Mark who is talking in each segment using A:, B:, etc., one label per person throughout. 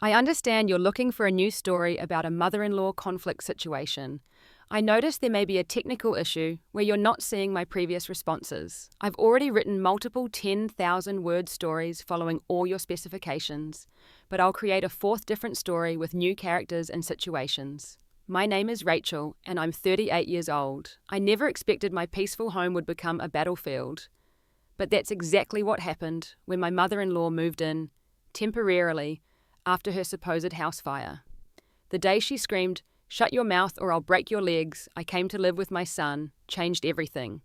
A: I understand you're looking for a new story about a mother-in-law conflict situation. I noticed there may be a technical issue where you're not seeing my previous responses. I've already written multiple 10,000-word stories following all your specifications, but I'll create a fourth different story with new characters and situations. My name is Rachel, and I'm 38 years old. I never expected my peaceful home would become a battlefield. But that's exactly what happened when my mother-in-law moved in, temporarily, after her supposed house fire. The day she screamed, "Shut your mouth or I'll break your legs, I came to live with my son," changed everything.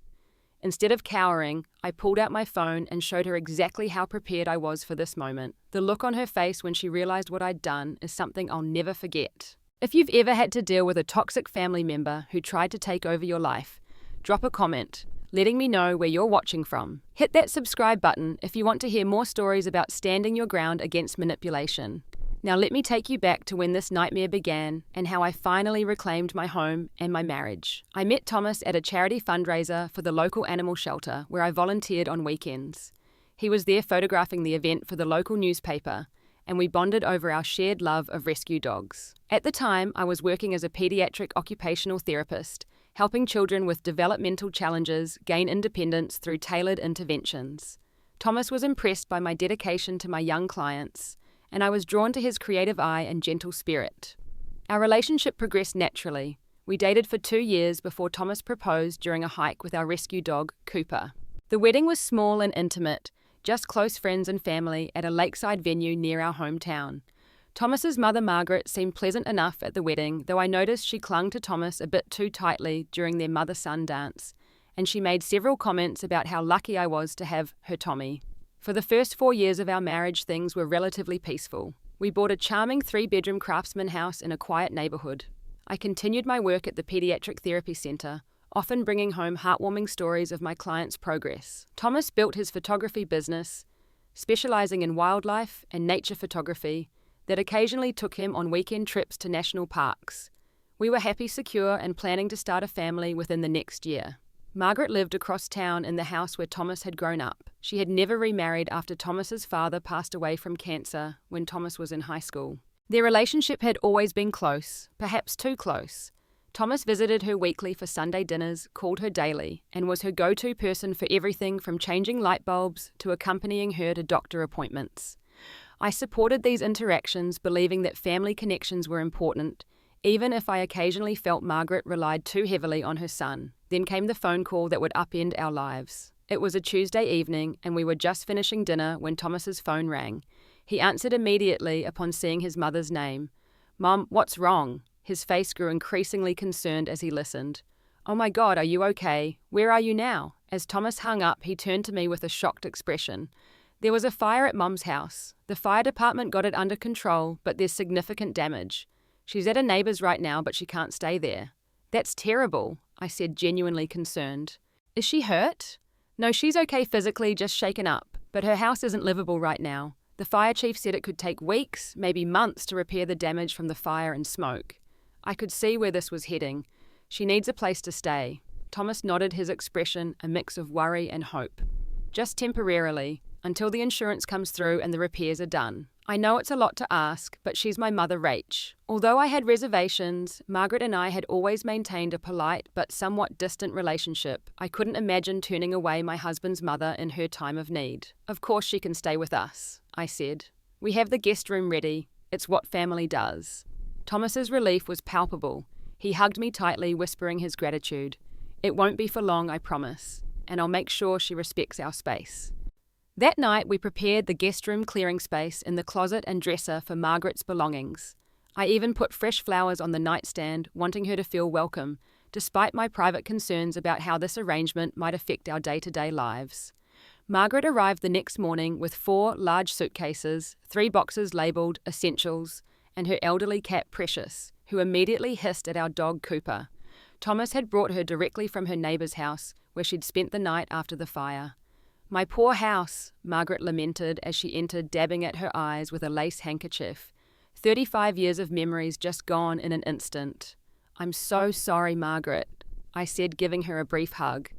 A: Instead of cowering, I pulled out my phone and showed her exactly how prepared I was for this moment. The look on her face when she realized what I'd done is something I'll never forget. If you've ever had to deal with a toxic family member who tried to take over your life, drop a comment, letting me know where you're watching from. Hit that subscribe button if you want to hear more stories about standing your ground against manipulation. Now let me take you back to when this nightmare began and how I finally reclaimed my home and my marriage. I met Thomas at a charity fundraiser for the local animal shelter where I volunteered on weekends. He was there photographing the event for the local newspaper, and we bonded over our shared love of rescue dogs. At the time, I was working as a pediatric occupational therapist, helping children with developmental challenges gain independence through tailored interventions. Thomas was impressed by my dedication to my young clients, and I was drawn to his creative eye and gentle spirit. Our relationship progressed naturally. We dated for 2 years before Thomas proposed during a hike with our rescue dog, Cooper. The wedding was small and intimate, just close friends and family at a lakeside venue near our hometown. Thomas's mother, Margaret, seemed pleasant enough at the wedding, though I noticed she clung to Thomas a bit too tightly during their mother-son dance, and she made several comments about how lucky I was to have her Tommy. For the first 4 years of our marriage, things were relatively peaceful. We bought a charming 3-bedroom craftsman house in a quiet neighborhood. I continued my work at the pediatric therapy center, often bringing home heartwarming stories of my clients' progress. Thomas built his photography business, specializing in wildlife and nature photography, that occasionally took him on weekend trips to national parks. We were happy, secure, and planning to start a family within the next year. Margaret lived across town in the house where Thomas had grown up. She had never remarried after Thomas's father passed away from cancer when Thomas was in high school. Their relationship had always been close, perhaps too close. Thomas visited her weekly for Sunday dinners, called her daily, and was her go-to person for everything from changing light bulbs to accompanying her to doctor appointments. I supported these interactions, believing that family connections were important, even if I occasionally felt Margaret relied too heavily on her son. Then came the phone call that would upend our lives. It was a Tuesday evening, and we were just finishing dinner when Thomas's phone rang. He answered immediately upon seeing his mother's name. "Mom, what's wrong?" His face grew increasingly concerned as he listened. "Oh my God, are you okay? Where are you now?" As Thomas hung up, he turned to me with a shocked expression. "There was a fire at Mom's house. The fire department got it under control, but there's significant damage. She's at a neighbor's right now, but she can't stay there." "That's terrible," I said, genuinely concerned. "Is she hurt?" "No, she's okay physically, just shaken up, but her house isn't livable right now. The fire chief said it could take weeks, maybe months, to repair the damage from the fire and smoke." I could see where this was heading. "She needs a place to stay." Thomas nodded, his expression a mix of worry and hope. "Just temporarily, until the insurance comes through and the repairs are done." I know it's a lot to ask, but she's my mother, Rach. Although I had reservations, Margaret and I had always maintained a polite but somewhat distant relationship. I couldn't imagine turning away my husband's mother in her time of need. "Of course she can stay with us," I said. "We have the guest room ready. It's what family does." Thomas's relief was palpable. He hugged me tightly, whispering his gratitude. "It won't be for long, I promise, and I'll make sure she respects our space." That night, we prepared the guest room clearing space in the closet and dresser for Margaret's belongings. I even put fresh flowers on the nightstand, wanting her to feel welcome, despite my private concerns about how this arrangement might affect our day-to-day lives. Margaret arrived the next morning with 4 large suitcases, 3 boxes labelled Essentials, and her elderly cat Precious, who immediately hissed at our dog Cooper. Thomas had brought her directly from her neighbour's house, where she'd spent the night after the fire. "My poor house," Margaret lamented as she entered, dabbing at her eyes with a lace handkerchief. 35 years of memories just gone in an instant. "I'm so sorry, Margaret," I said, giving her a brief hug.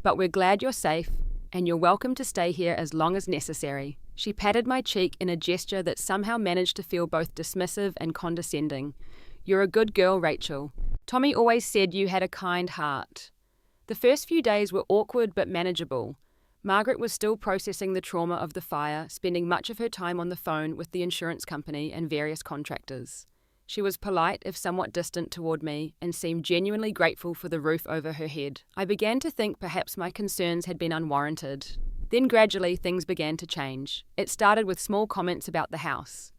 A: "But we're glad you're safe, and you're welcome to stay here as long as necessary." She patted my cheek in a gesture that somehow managed to feel both dismissive and condescending. "You're a good girl, Rachel. Tommy always said you had a kind heart." The first few days were awkward but manageable. Margaret was still processing the trauma of the fire, spending much of her time on the phone with the insurance company and various contractors. She was polite, if somewhat distant, toward me, and seemed genuinely grateful for the roof over her head. I began to think perhaps my concerns had been unwarranted. Then gradually things began to change. It started with small comments about the house.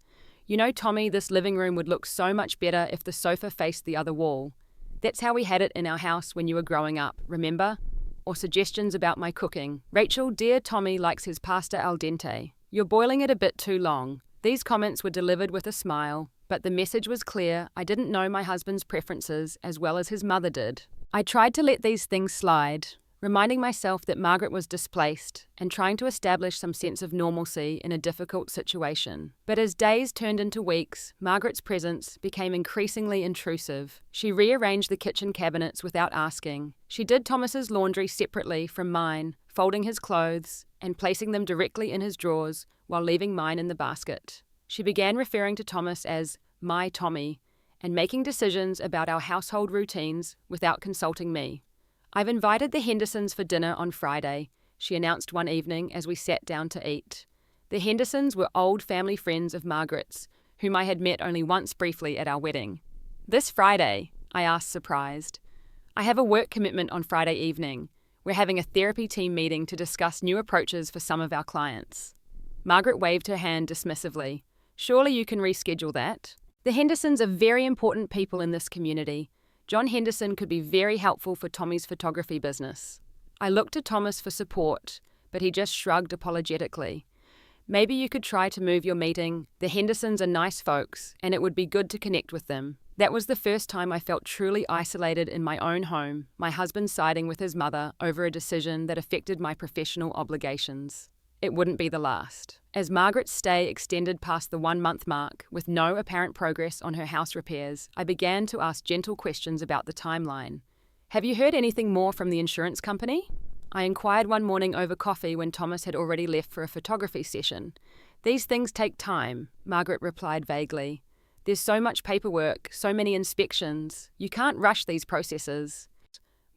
A: "You know, Tommy, this living room would look so much better if the sofa faced the other wall. That's how we had it in our house when you were growing up, remember?" Or suggestions about my cooking. "Rachel, dear Tommy likes his pasta al dente. You're boiling it a bit too long." These comments were delivered with a smile, but the message was clear. I didn't know my husband's preferences as well as his mother did. I tried to let these things slide, reminding myself that Margaret was displaced and trying to establish some sense of normalcy in a difficult situation. But as days turned into weeks, Margaret's presence became increasingly intrusive. She rearranged the kitchen cabinets without asking. She did Thomas's laundry separately from mine, folding his clothes and placing them directly in his drawers while leaving mine in the basket. She began referring to Thomas as my Tommy and making decisions about our household routines without consulting me. "I've invited the Hendersons for dinner on Friday," she announced one evening as we sat down to eat. The Hendersons were old family friends of Margaret's, whom I had met only once briefly at our wedding. "This Friday?" I asked, surprised. "I have a work commitment on Friday evening. We're having a therapy team meeting to discuss new approaches for some of our clients." Margaret waved her hand dismissively. "Surely you can reschedule that." The Hendersons are very important people in this community. John Henderson could be very helpful for Tommy's photography business. I looked to Thomas for support, but he just shrugged apologetically. "Maybe you could try to move your meeting. The Hendersons are nice folks, and it would be good to connect with them." That was the first time I felt truly isolated in my own home, my husband siding with his mother over a decision that affected my professional obligations. It wouldn't be the last. As Margaret's stay extended past the 1-month mark, with no apparent progress on her house repairs, I began to ask gentle questions about the timeline. "Have you heard anything more from the insurance company?" I inquired one morning over coffee when Thomas had already left for a photography session. "These things take time," Margaret replied vaguely. "There's so much paperwork, so many inspections. You can't rush these processes."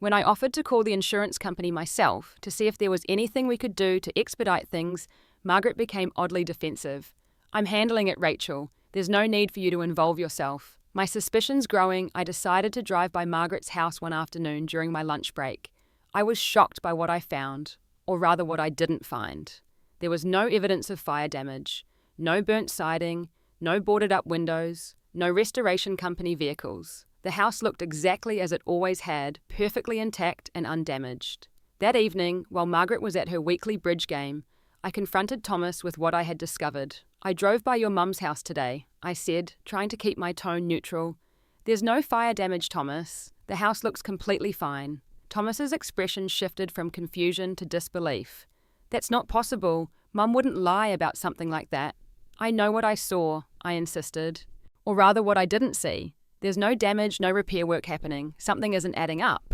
A: When I offered to call the insurance company myself to see if there was anything we could do to expedite things, Margaret became oddly defensive. "I'm handling it, Rachel. There's no need for you to involve yourself." My suspicions growing, I decided to drive by Margaret's house one afternoon during my lunch break. I was shocked by what I found, or rather what I didn't find. There was no evidence of fire damage, no burnt siding, no boarded up windows, no restoration company vehicles. The house looked exactly as it always had, perfectly intact and undamaged. That evening, while Margaret was at her weekly bridge game, I confronted Thomas with what I had discovered. "I drove by your mum's house today," I said, trying to keep my tone neutral. "There's no fire damage, Thomas. The house looks completely fine." Thomas's expression shifted from confusion to disbelief. "That's not possible. Mum wouldn't lie about something like that." "I know what I saw," I insisted. "Or rather what I didn't see. There's no damage, no repair work happening. Something isn't adding up."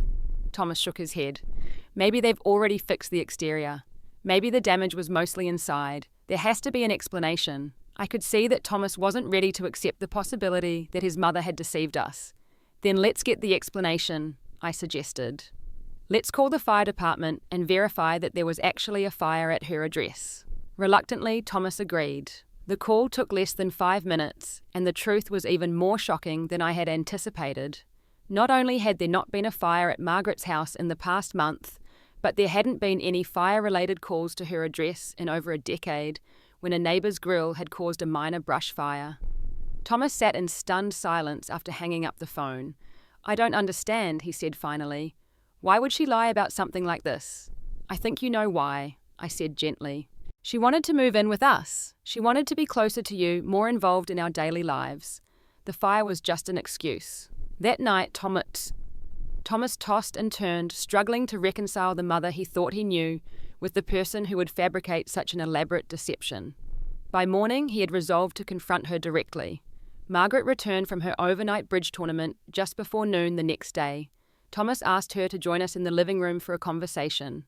A: Thomas shook his head. "Maybe they've already fixed the exterior. Maybe the damage was mostly inside. There has to be an explanation." I could see that Thomas wasn't ready to accept the possibility that his mother had deceived us. "Then let's get the explanation," I suggested. "Let's call the fire department and verify that there was actually a fire at her address." Reluctantly, Thomas agreed. The call took less than 5 minutes, and the truth was even more shocking than I had anticipated. Not only had there not been a fire at Margaret's house in the past month, but there hadn't been any fire-related calls to her address in over a decade, when a neighbour's grill had caused a minor brush fire. Thomas sat in stunned silence after hanging up the phone. "I don't understand," he said finally. "Why would she lie about something like this?" "I think you know why," I said gently. "She wanted to move in with us. She wanted to be closer to you, more involved in our daily lives. The fire was just an excuse." That night, Thomas tossed and turned, struggling to reconcile the mother he thought he knew with the person who would fabricate such an elaborate deception. By morning, he had resolved to confront her directly. Margaret returned from her overnight bridge tournament just before noon the next day. Thomas asked her to join us in the living room for a conversation.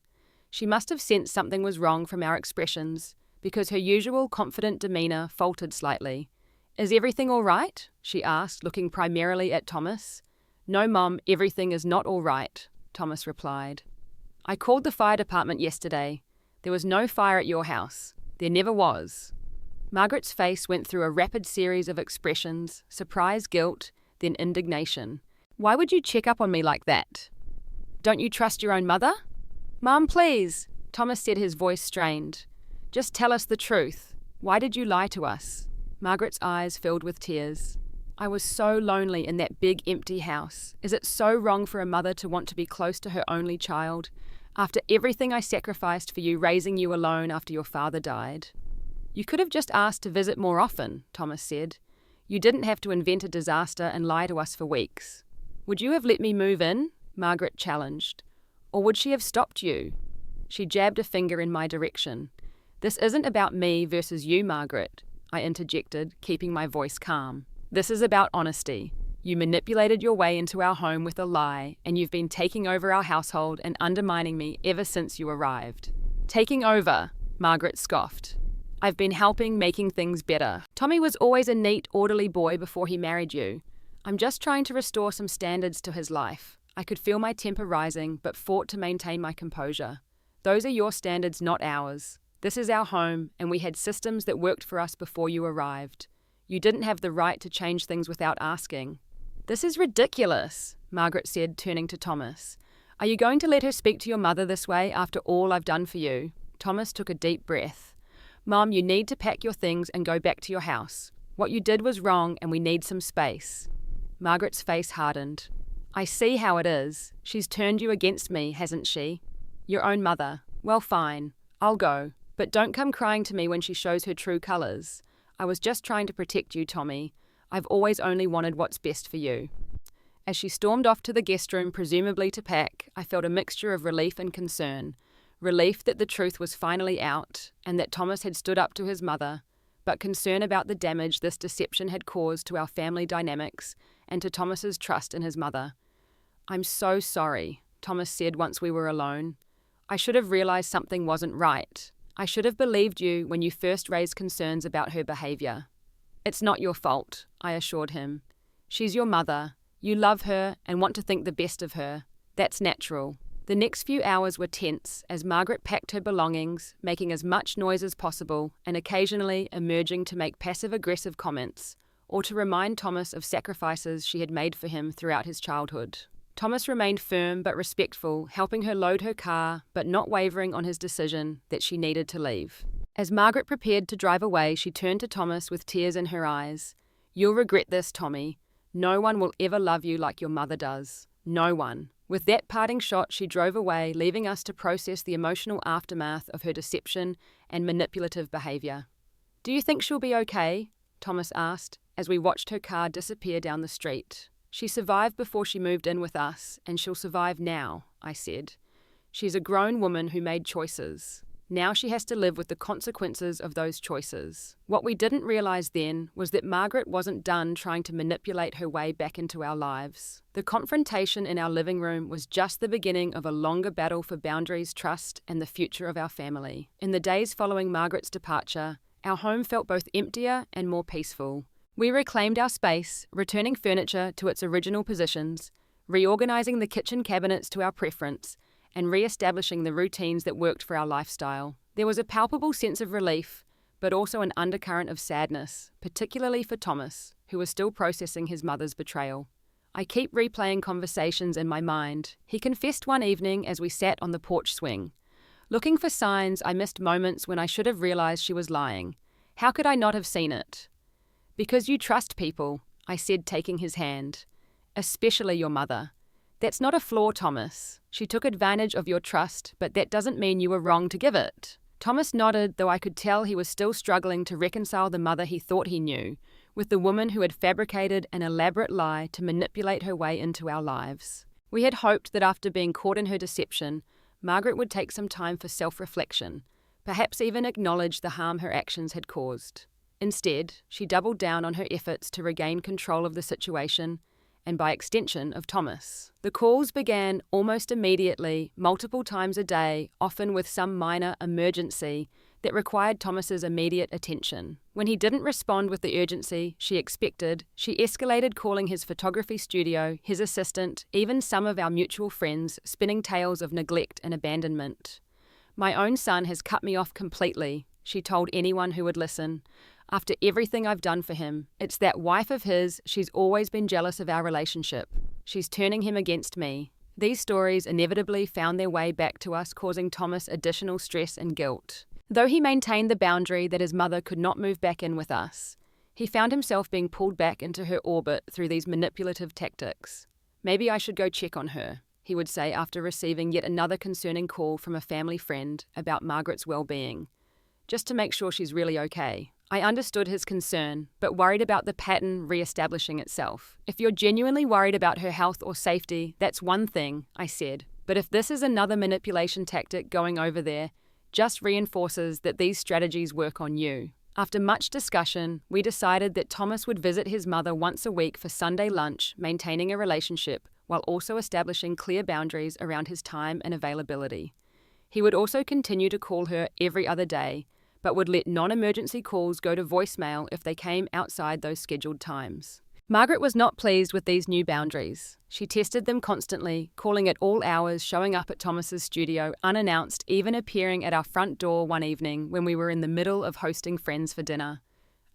A: She must have sensed something was wrong from our expressions, because her usual confident demeanour faltered slightly. "Is everything all right?" she asked, looking primarily at Thomas. "No, Mum, everything is not all right," Thomas replied. "I called the fire department yesterday. There was no fire at your house. There never was." Margaret's face went through a rapid series of expressions: surprise, guilt, then indignation. "Why would you check up on me like that? Don't you trust your own mother?" "Mum, please," Thomas said, his voice strained. "Just tell us the truth. Why did you lie to us?" Margaret's eyes filled with tears. "I was so lonely in that big empty house. Is it so wrong for a mother to want to be close to her only child? After everything I sacrificed for you, raising you alone after your father died." "You could have just asked to visit more often," Thomas said. "You didn't have to invent a disaster and lie to us for weeks." "Would you have let me move in?" Margaret challenged. "Or would she have stopped you?" She jabbed a finger in my direction. "This isn't about me versus you, Margaret," I interjected, keeping my voice calm. "This is about honesty. You manipulated your way into our home with a lie, and you've been taking over our household and undermining me ever since you arrived." "Taking over," Margaret scoffed. "I've been helping, making things better. Tommy was always a neat, orderly boy before he married you. I'm just trying to restore some standards to his life." I could feel my temper rising, but fought to maintain my composure. "Those are your standards, not ours. This is our home, and we had systems that worked for us before you arrived. You didn't have the right to change things without asking." "This is ridiculous," Margaret said, turning to Thomas. "Are you going to let her speak to your mother this way after all I've done for you?" Thomas took a deep breath. "Mum, you need to pack your things and go back to your house. What you did was wrong, and we need some space." Margaret's face hardened. "I see how it is. She's turned you against me, hasn't she? Your own mother. Well, fine. I'll go. But don't come crying to me when she shows her true colours. I was just trying to protect you, Tommy. I've always only wanted what's best for you." As she stormed off to the guest room, presumably to pack, I felt a mixture of relief and concern. Relief that the truth was finally out, and that Thomas had stood up to his mother, but concern about the damage this deception had caused to our family dynamics and to Thomas's trust in his mother. "I'm so sorry," Thomas said once we were alone. "I should have realised something wasn't right. I should have believed you when you first raised concerns about her behaviour." "It's not your fault," I assured him. "She's your mother. You love her and want to think the best of her. That's natural." The next few hours were tense as Margaret packed her belongings, making as much noise as possible and occasionally emerging to make passive-aggressive comments or to remind Thomas of sacrifices she had made for him throughout his childhood. Thomas remained firm but respectful, helping her load her car but not wavering on his decision that she needed to leave. As Margaret prepared to drive away, she turned to Thomas with tears in her eyes. "You'll regret this, Tommy. No one will ever love you like your mother does. No one." With that parting shot, she drove away, leaving us to process the emotional aftermath of her deception and manipulative behaviour. "Do you think she'll be okay?" Thomas asked, as we watched her car disappear down the street. "She survived before she moved in with us, and she'll survive now," I said. "She's a grown woman who made choices. Now she has to live with the consequences of those choices." What we didn't realise then was that Margaret wasn't done trying to manipulate her way back into our lives. The confrontation in our living room was just the beginning of a longer battle for boundaries, trust, and the future of our family. In the days following Margaret's departure, our home felt both emptier and more peaceful. We reclaimed our space, returning furniture to its original positions, reorganising the kitchen cabinets to our preference, and re-establishing the routines that worked for our lifestyle. There was a palpable sense of relief, but also an undercurrent of sadness, particularly for Thomas, who was still processing his mother's betrayal. I keep replaying conversations in my mind. He confessed one evening as we sat on the porch swing. Looking for signs, I missed moments when I should have realised she was lying. How could I not have seen it? "Because you trust people," I said, taking his hand. "Especially your mother. That's not a flaw, Thomas. She took advantage of your trust, but that doesn't mean you were wrong to give it." Thomas nodded, though I could tell he was still struggling to reconcile the mother he thought he knew with the woman who had fabricated an elaborate lie to manipulate her way into our lives. We had hoped that after being caught in her deception, Margaret would take some time for self-reflection, perhaps even acknowledge the harm her actions had caused. Instead, she doubled down on her efforts to regain control of the situation, and by extension of Thomas. The calls began almost immediately, multiple times a day, often with some minor emergency that required Thomas's immediate attention. When he didn't respond with the urgency she expected, she escalated, calling his photography studio, his assistant, even some of our mutual friends, spinning tales of neglect and abandonment. "My own son has cut me off completely," she told anyone who would listen. "After everything I've done for him, it's that wife of his, she's always been jealous of our relationship. She's turning him against me." These stories inevitably found their way back to us, causing Thomas additional stress and guilt. Though he maintained the boundary that his mother could not move back in with us, he found himself being pulled back into her orbit through these manipulative tactics. "Maybe I should go check on her," he would say after receiving yet another concerning call from a family friend about Margaret's well-being, "just to make sure she's really okay." I understood his concern, but worried about the pattern re-establishing itself. "If you're genuinely worried about her health or safety, that's one thing," I said. "But if this is another manipulation tactic going over there, just reinforces that these strategies work on you." After much discussion, we decided that Thomas would visit his mother once a week for Sunday lunch, maintaining a relationship while also establishing clear boundaries around his time and availability. He would also continue to call her every other day, but would let non-emergency calls go to voicemail if they came outside those scheduled times. Margaret was not pleased with these new boundaries. She tested them constantly, calling at all hours, showing up at Thomas's studio unannounced, even appearing at our front door one evening when we were in the middle of hosting friends for dinner.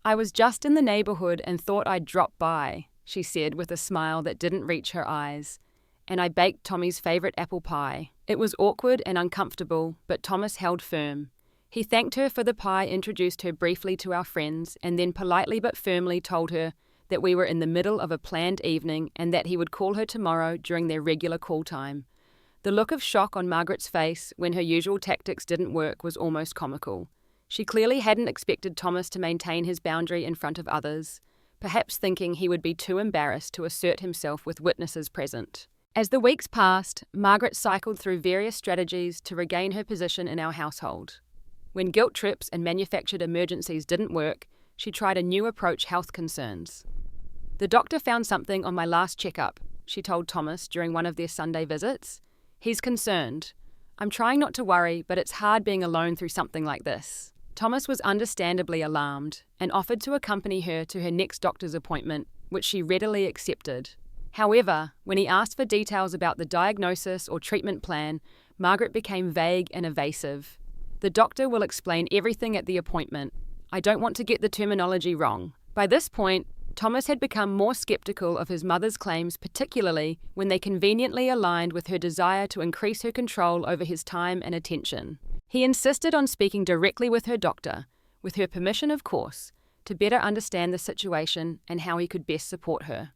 A: "I was just in the neighborhood and thought I'd drop by," she said with a smile that didn't reach her eyes. "And I baked Tommy's favorite apple pie." It was awkward and uncomfortable, but Thomas held firm. He thanked her for the pie, introduced her briefly to our friends, and then politely but firmly told her that we were in the middle of a planned evening and that he would call her tomorrow during their regular call time. The look of shock on Margaret's face when her usual tactics didn't work was almost comical. She clearly hadn't expected Thomas to maintain his boundary in front of others, perhaps thinking he would be too embarrassed to assert himself with witnesses present. As the weeks passed, Margaret cycled through various strategies to regain her position in our household. When guilt trips and manufactured emergencies didn't work, she tried a new approach: health concerns. "The doctor found something on my last checkup," she told Thomas during one of their Sunday visits. "He's concerned. I'm trying not to worry, but it's hard being alone through something like this." Thomas was understandably alarmed and offered to accompany her to her next doctor's appointment, which she readily accepted. However, when he asked for details about the diagnosis or treatment plan, Margaret became vague and evasive. "The doctor will explain everything at the appointment. I don't want to get the terminology wrong." By this point, Thomas had become more skeptical of his mother's claims, particularly when they conveniently aligned with her desire to increase her control over his time and attention. He insisted on speaking directly with her doctor, with her permission of course, to better understand the situation and how he could best support her.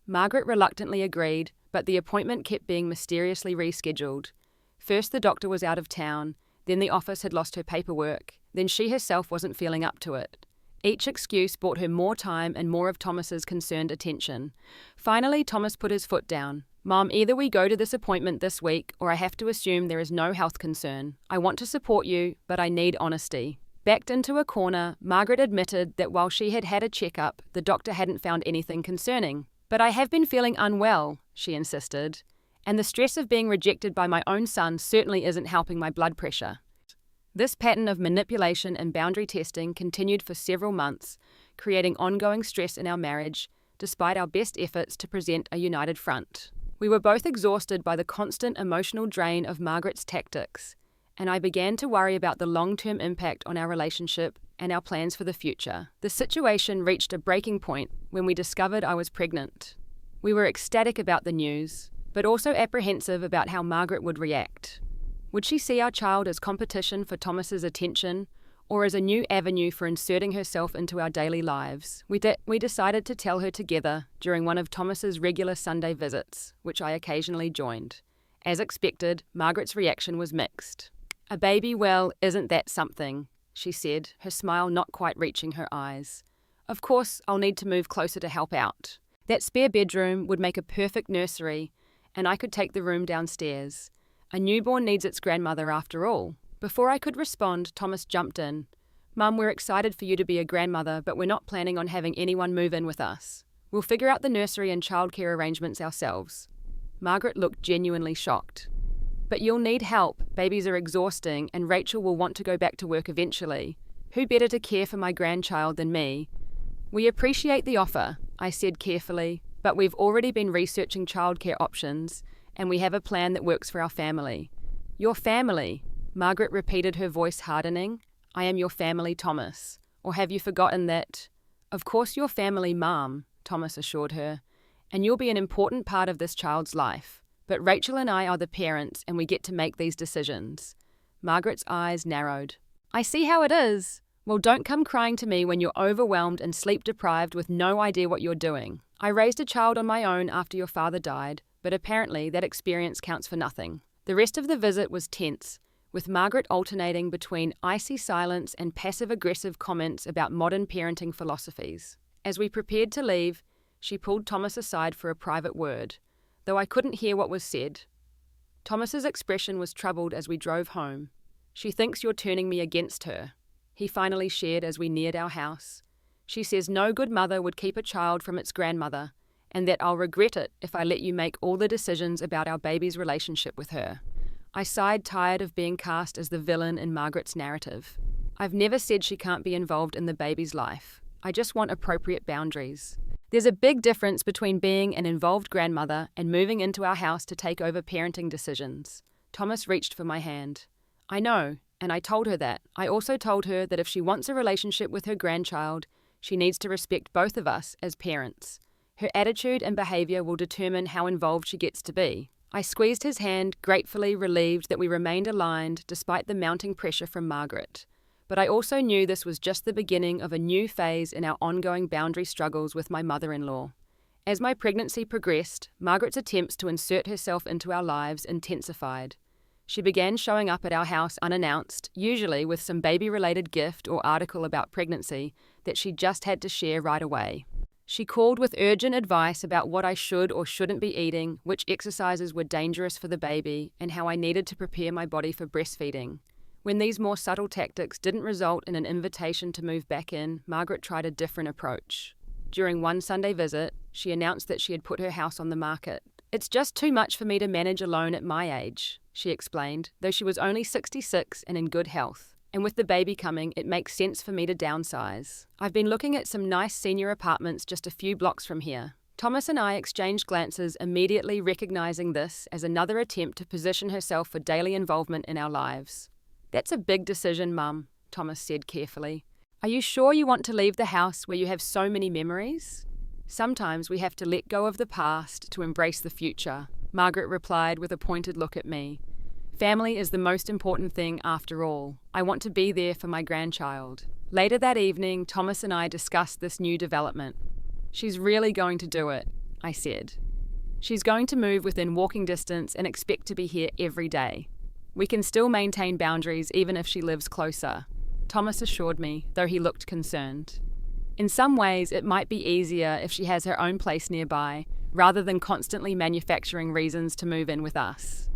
A: Margaret reluctantly agreed, but the appointment kept being mysteriously rescheduled. First the doctor was out of town, then the office had lost her paperwork, then she herself wasn't feeling up to it. Each excuse brought her more time and more of Thomas's concerned attention. Finally, Thomas put his foot down. "Mom, either we go to this appointment this week, or I have to assume there is no health concern. I want to support you, but I need honesty." Backed into a corner, Margaret admitted that while she had had a checkup, the doctor hadn't found anything concerning. "But I have been feeling unwell," she insisted, "and the stress of being rejected by my own son certainly isn't helping my blood pressure." This pattern of manipulation and boundary testing continued for several months, creating ongoing stress in our marriage, despite our best efforts to present a united front. We were both exhausted by the constant emotional drain of Margaret's tactics, and I began to worry about the long-term impact on our relationship and our plans for the future. The situation reached a breaking point when we discovered I was pregnant. We were ecstatic about the news, but also apprehensive about how Margaret would react. Would she see our child as competition for Thomas's attention, or as a new avenue for inserting herself into our daily lives? We decided to tell her together during one of Thomas's regular Sunday visits, which I occasionally joined. As expected, Margaret's reaction was mixed. "A baby, well, isn't that something?" she said, her smile not quite reaching her eyes. "Of course, I'll need to move closer to help out. That spare bedroom would make a perfect nursery, and I could take the room downstairs. A newborn needs its grandmother after all." Before I could respond, Thomas jumped in. "Mum, we're excited for you to be a grandmother, but we're not planning on having anyone move in with us. We'll figure out the nursery and childcare arrangements ourselves." Margaret looked genuinely shocked. But you'll need help, babies are exhausting, and Rachel will want to go back to work eventually. Who better to care for my grandchild than me? We appreciate the offer, I said carefully, but we've already been researching childcare options, and we have a plan that works for our family. Your family? Margaret repeated, her voice hardening. I am your family, Thomas. Or have you forgotten that? Of course your family, Mom, Thomas assured her, and you'll be an important part of this child's life. But Rachel and I are the parents, and we get to make these decisions. Margaret's eyes narrowed. I see how it is. Well, don't come crying to me when you're overwhelmed and sleep-deprived with no idea what you're doing. I raised a child on my own after your father died, but apparently that experience counts for nothing. The rest of the visit was tense, with Margaret alternating between icy silence and passive-aggressive comments about modern parenting philosophies. As we prepared to leave, she pulled Thomas aside for a private word, though I couldn't hear what was said. Thomas's expression was troubled as we drove home. She thinks you're turning me against her, he finally shared as we neared our house. She says no good mother would keep a child from its grandmother, and that I'll regret it if I let you make all the decisions about our baby's relationship with her. I sighed, tired of being cast as the villain in Margaret's narrative. I've never said she can't be involved in the baby's life. I just want appropriate boundaries. There's a big difference between being an involved grandmother and moving into our house to take over parenting decisions. Thomas reached for my hand. I know, and I told her that. I also told her that if she wants a relationship with her grandchild, she needs to respect both of us as parents. Her attitude and behaviour will determine how involved she gets to be. I squeezed his hand, gratefully relieved that we remained aligned despite the mounting pressure from Margaret. But I also knew this was just the beginning of a new phase in our ongoing boundary struggles with my mother-in-law. As my pregnancy progressed, Margaret's attempts to insert herself into our lives intensified. She began showing up at our house unannounced, usually with some baby-related gift or article about pregnancy that she just had to share right away. She called with urgent advice about what I should or shouldn't be eating, which exercises were dangerous for the baby, and how I needed to prepare my body for breastfeeding. When these more subtle tactics didn't result in an invitation to move back in, Margaret tried a different approach. During one Sunday visit, she announced that she had put her house on the market. It's just too much for me to manage alone at my age, she explained, though she was only 66 and in good health. And with the baby coming, it makes sense for me to downsize. I've been looking at some nice senior apartments just a few blocks from here. Thomas and I exchanged glances, immediately recognizing this as another attempt to position herself for daily involvement in our lives. That's a big decision, Mum, Thomas said carefully. Are you sure you want to leave the house where you have so many memories? Sometimes we have to let go of the past to embrace the future, Margaret replied with a pointed look at me. Family is the most important thing after all. I want to be there for my grandchild. Later that evening, Thomas and I discussed this new development. She's really going to do it, I said. She's going to move within walking distance and expect to be here every day. We can still maintain boundaries even if she lives closer, Thomas assured me, though he looked concerned. In some ways, it might be easier if she has her own place nearby, rather than constantly manufacturing reasons to move in with us.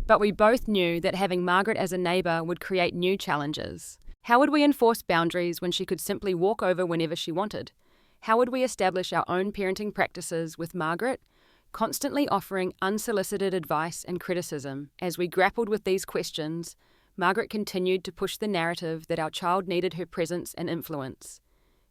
A: But we both knew that having Margaret as a neighbour would create new challenges. How would we enforce boundaries when she could simply walk over whenever she wanted? How would we establish our own parenting practices with Margaret, constantly offering unsolicited advice and criticism? As we grappled with these questions, Margaret continued to push the narrative that our child needed her presence and influence.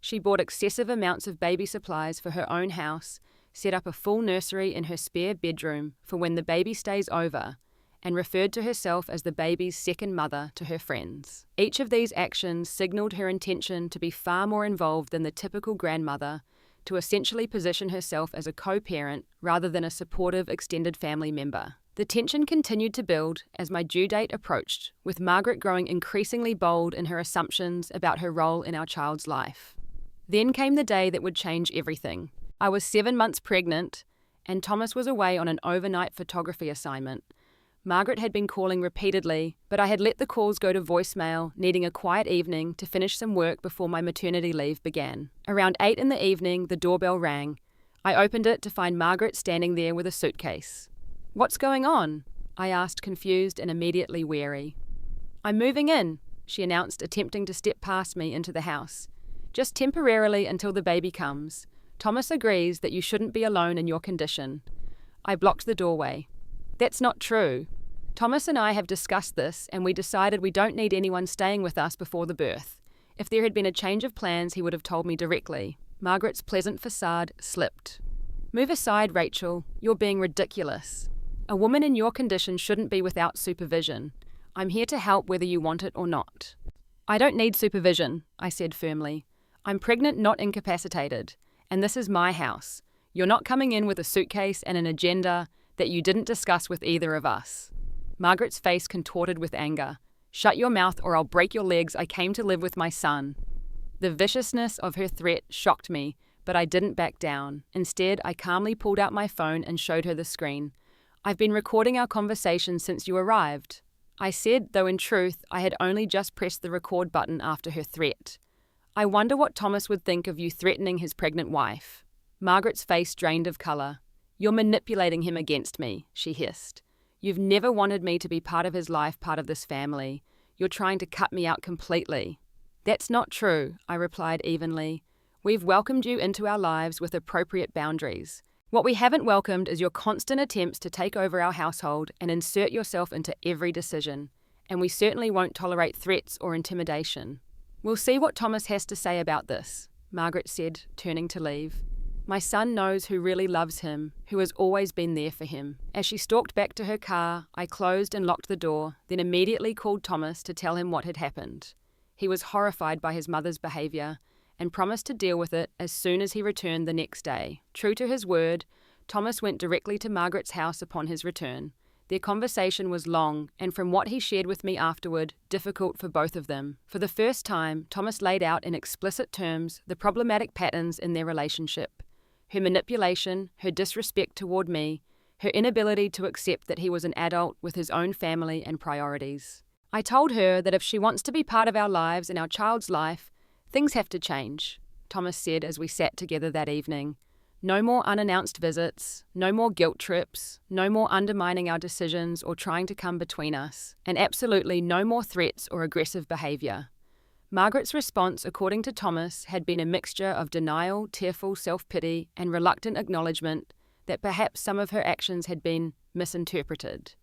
A: She bought excessive amounts of baby supplies for her own house, set up a full nursery in her spare bedroom for when the baby stays over, and referred to herself as the baby's second mother to her friends. Each of these actions signalled her intention to be far more involved than the typical grandmother, to essentially position herself as a co-parent rather than a supportive extended family member. The tension continued to build as my due date approached, with Margaret growing increasingly bold in her assumptions about her role in our child's life. Then came the day that would change everything. I was 7 months pregnant, and Thomas was away on an overnight photography assignment. Margaret had been calling repeatedly, but I had let the calls go to voicemail, needing a quiet evening to finish some work before my maternity leave began. Around 8 in the evening, the doorbell rang. I opened it to find Margaret standing there with a suitcase. "What's going on?" I asked, confused and immediately wary. "I'm moving in," she announced, attempting to step past me into the house. "Just temporarily until the baby comes. Thomas agrees that you shouldn't be alone in your condition." I blocked the doorway. "That's not true." Thomas and I have discussed this, and we decided we don't need anyone staying with us before the birth. If there had been a change of plans, he would have told me directly. Margaret's pleasant facade slipped. Move aside, Rachel. You're being ridiculous. A woman in your condition shouldn't be without supervision. I'm here to help whether you want it or not. I don't need supervision, I said firmly. I'm pregnant, not incapacitated. And this is my house. You're not coming in with a suitcase and an agenda that you didn't discuss with either of us. Margaret's face contorted with anger. Shut your mouth or I'll break your legs. I came to live with my son. The viciousness of her threat shocked me, but I didn't back down. Instead, I calmly pulled out my phone and showed her the screen. I've been recording our conversation since you arrived, I said, though in truth, I had only just pressed the record button after her threat. I wonder what Thomas would think of you threatening his pregnant wife. Margaret's face drained of colour. You're manipulating him against me, she hissed. You've never wanted me to be part of his life, part of this family. You're trying to cut me out completely. That's not true, I replied evenly. We've welcomed you into our lives with appropriate boundaries. What we haven't welcomed is your constant attempts to take over our household and insert yourself into every decision. And we certainly won't tolerate threats or intimidation. We'll see what Thomas has to say about this, Margaret said, turning to leave. My son knows who really loves him, who has always been there for him. As she stalked back to her car, I closed and locked the door, then immediately called Thomas to tell him what had happened. He was horrified by his mother's behaviour and promised to deal with it as soon as he returned the next day. True to his word, Thomas went directly to Margaret's house upon his return. Their conversation was long, and from what he shared with me afterward, difficult for both of them. For the first time, Thomas laid out in explicit terms the problematic patterns in their relationship. Her manipulation, her disrespect toward me, her inability to accept that he was an adult with his own family and priorities. I told her that if she wants to be part of our lives and our child's life, things have to change, Thomas said as we sat together that evening. No more unannounced visits, no more guilt trips, no more undermining our decisions or trying to come between us, and absolutely no more threats or aggressive behaviour. Margaret's response, according to Thomas, had been a mixture of denial, tearful self-pity, and reluctant acknowledgement that perhaps some of her actions had been misinterpreted.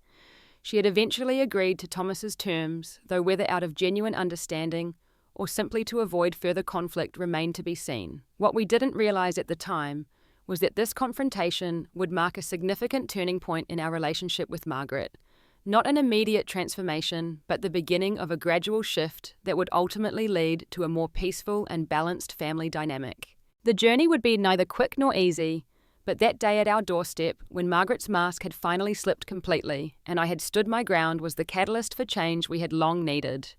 A: She had eventually agreed to Thomas's terms, though whether out of genuine understanding or simply to avoid further conflict remained to be seen. What we didn't realise at the time was that this confrontation would mark a significant turning point in our relationship with Margaret. Not an immediate transformation, but the beginning of a gradual shift that would ultimately lead to a more peaceful and balanced family dynamic. The journey would be neither quick nor easy, but that day at our doorstep, when Margaret's mask had finally slipped completely and I had stood my ground, was the catalyst for change we had long needed.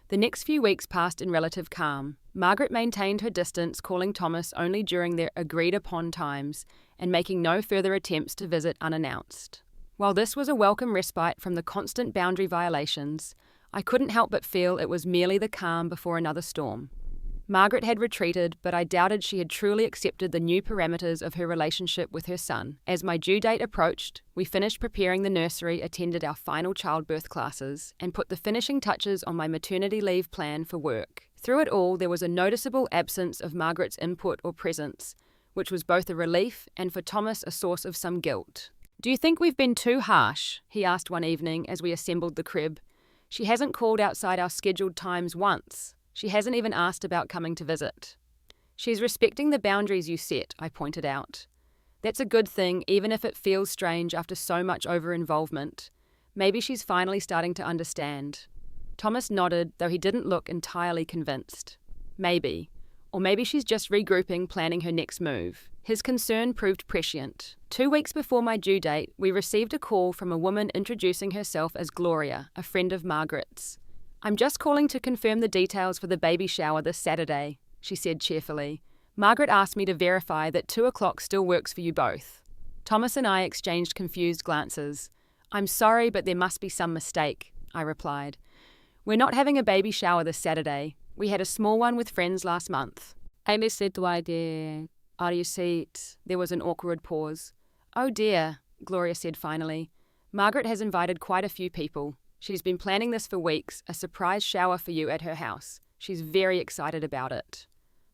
A: The next few weeks passed in relative calm. Margaret maintained her distance, calling Thomas only during their agreed-upon times and making no further attempts to visit unannounced. While this was a welcome respite from the constant boundary violations, I couldn't help but feel it was merely the calm before another storm. Margaret had retreated, but I doubted she had truly accepted the new parameters of her relationship with her son. As my due date approached, we finished preparing the nursery, attended our final childbirth classes, and put the finishing touches on my maternity leave plan for work. Through it all, there was a noticeable absence of Margaret's input or presence, which was both a relief and for Thomas a source of some guilt. "Do you think we've been too harsh?" he asked one evening as we assembled the crib. "She hasn't called outside our scheduled times once. She hasn't even asked about coming to visit." "She's respecting the boundaries you set," I pointed out. "That's a good thing, even if it feels strange after so much over-involvement. Maybe she's finally starting to understand." Thomas nodded, though he didn't look entirely convinced. "Maybe. Or maybe she's just regrouping, planning her next move." His concern proved prescient. 2 weeks before my due date, we received a call from a woman introducing herself as Gloria, a friend of Margaret's. "I'm just calling to confirm the details for the baby shower this Saturday," she said cheerfully. "Margaret asked me to verify that 2 o'clock still works for you both." Thomas and I exchanged confused glances. "I'm sorry, but there must be some mistake," I replied. "We're not having a baby shower this Saturday. We had a small one with friends last month." "I listened to idea. Are you seat?" There was an awkward pause. "Oh dear," Gloria said finally. "Margaret has invited quite a few people. She's been planning this for weeks, a surprise shower for you at her house. She's very excited about it."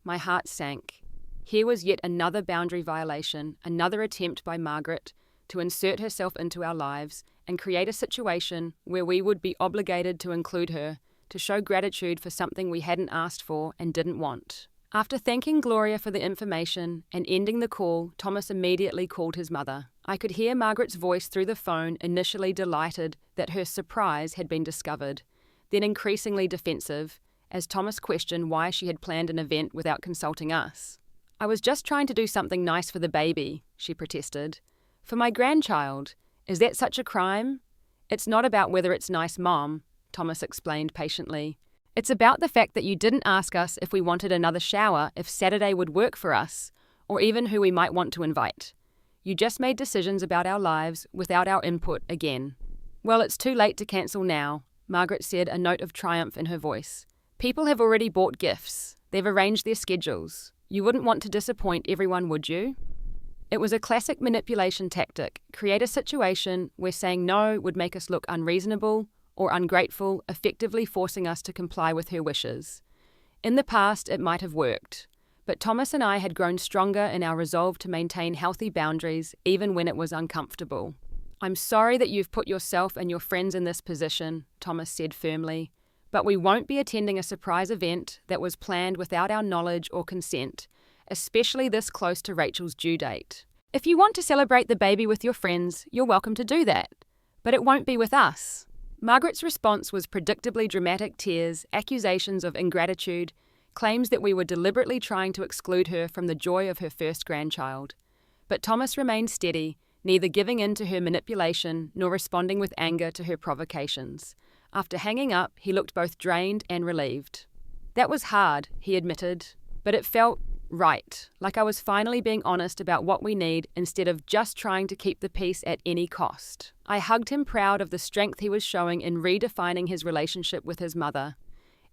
A: My heart sank. Here was yet another boundary violation, another attempt by Margaret to insert herself into our lives, and create a situation where we would be obligated to include her to show gratitude for something we hadn't asked for and didn't want. After thanking Gloria for the information and ending the call, Thomas immediately called his mother. I could hear Margaret's voice through the phone, initially delighted that her surprise had been discovered, then increasingly defensive, as Thomas questioned why she had planned an event without consulting us. "I was just trying to do something nice for the baby," she protested. "For my grandchild. Is that such a crime?" "It's not about whether it's nice, Mom," Thomas explained patiently. "It's about the fact that you didn't ask us if we wanted another shower, if Saturday would work for us, or even who we might want to invite. You just made decisions about our lives without our input again." "Well, it's too late to cancel now," Margaret said, a note of triumph in her voice. "People have already bought gifts. They've arranged their schedules. You wouldn't want to disappoint everyone, would you?" It was a classic manipulation tactic: create a situation where saying no would make us look unreasonable or ungrateful, effectively forcing us to comply with her wishes. In the past, it might have worked, but Thomas and I had grown stronger in our resolve to maintain healthy boundaries even when it was uncomfortable. "I'm sorry that you've put yourself and your friends in this position," Thomas said firmly, "but we won't be attending a surprise event that was planned without our knowledge or consent, especially this close to Rachel's due date. If you want to celebrate the baby with your friends, you're welcome to do that, but it won't be with us." Margaret's response was predictably dramatic tears, accusations of ingratitude, claims that we were deliberately trying to exclude her from the joy of her first grandchild. But Thomas remained steady, neither giving in to her manipulation nor responding with anger to her provocations. After hanging up, he looked both drained and relieved. "That was hard," he admitted, "but it felt right, like I was finally being honest about what we need instead of just trying to keep the peace at any cost." I hugged him, proud of the strength he was showing in redefining his relationship with his mother.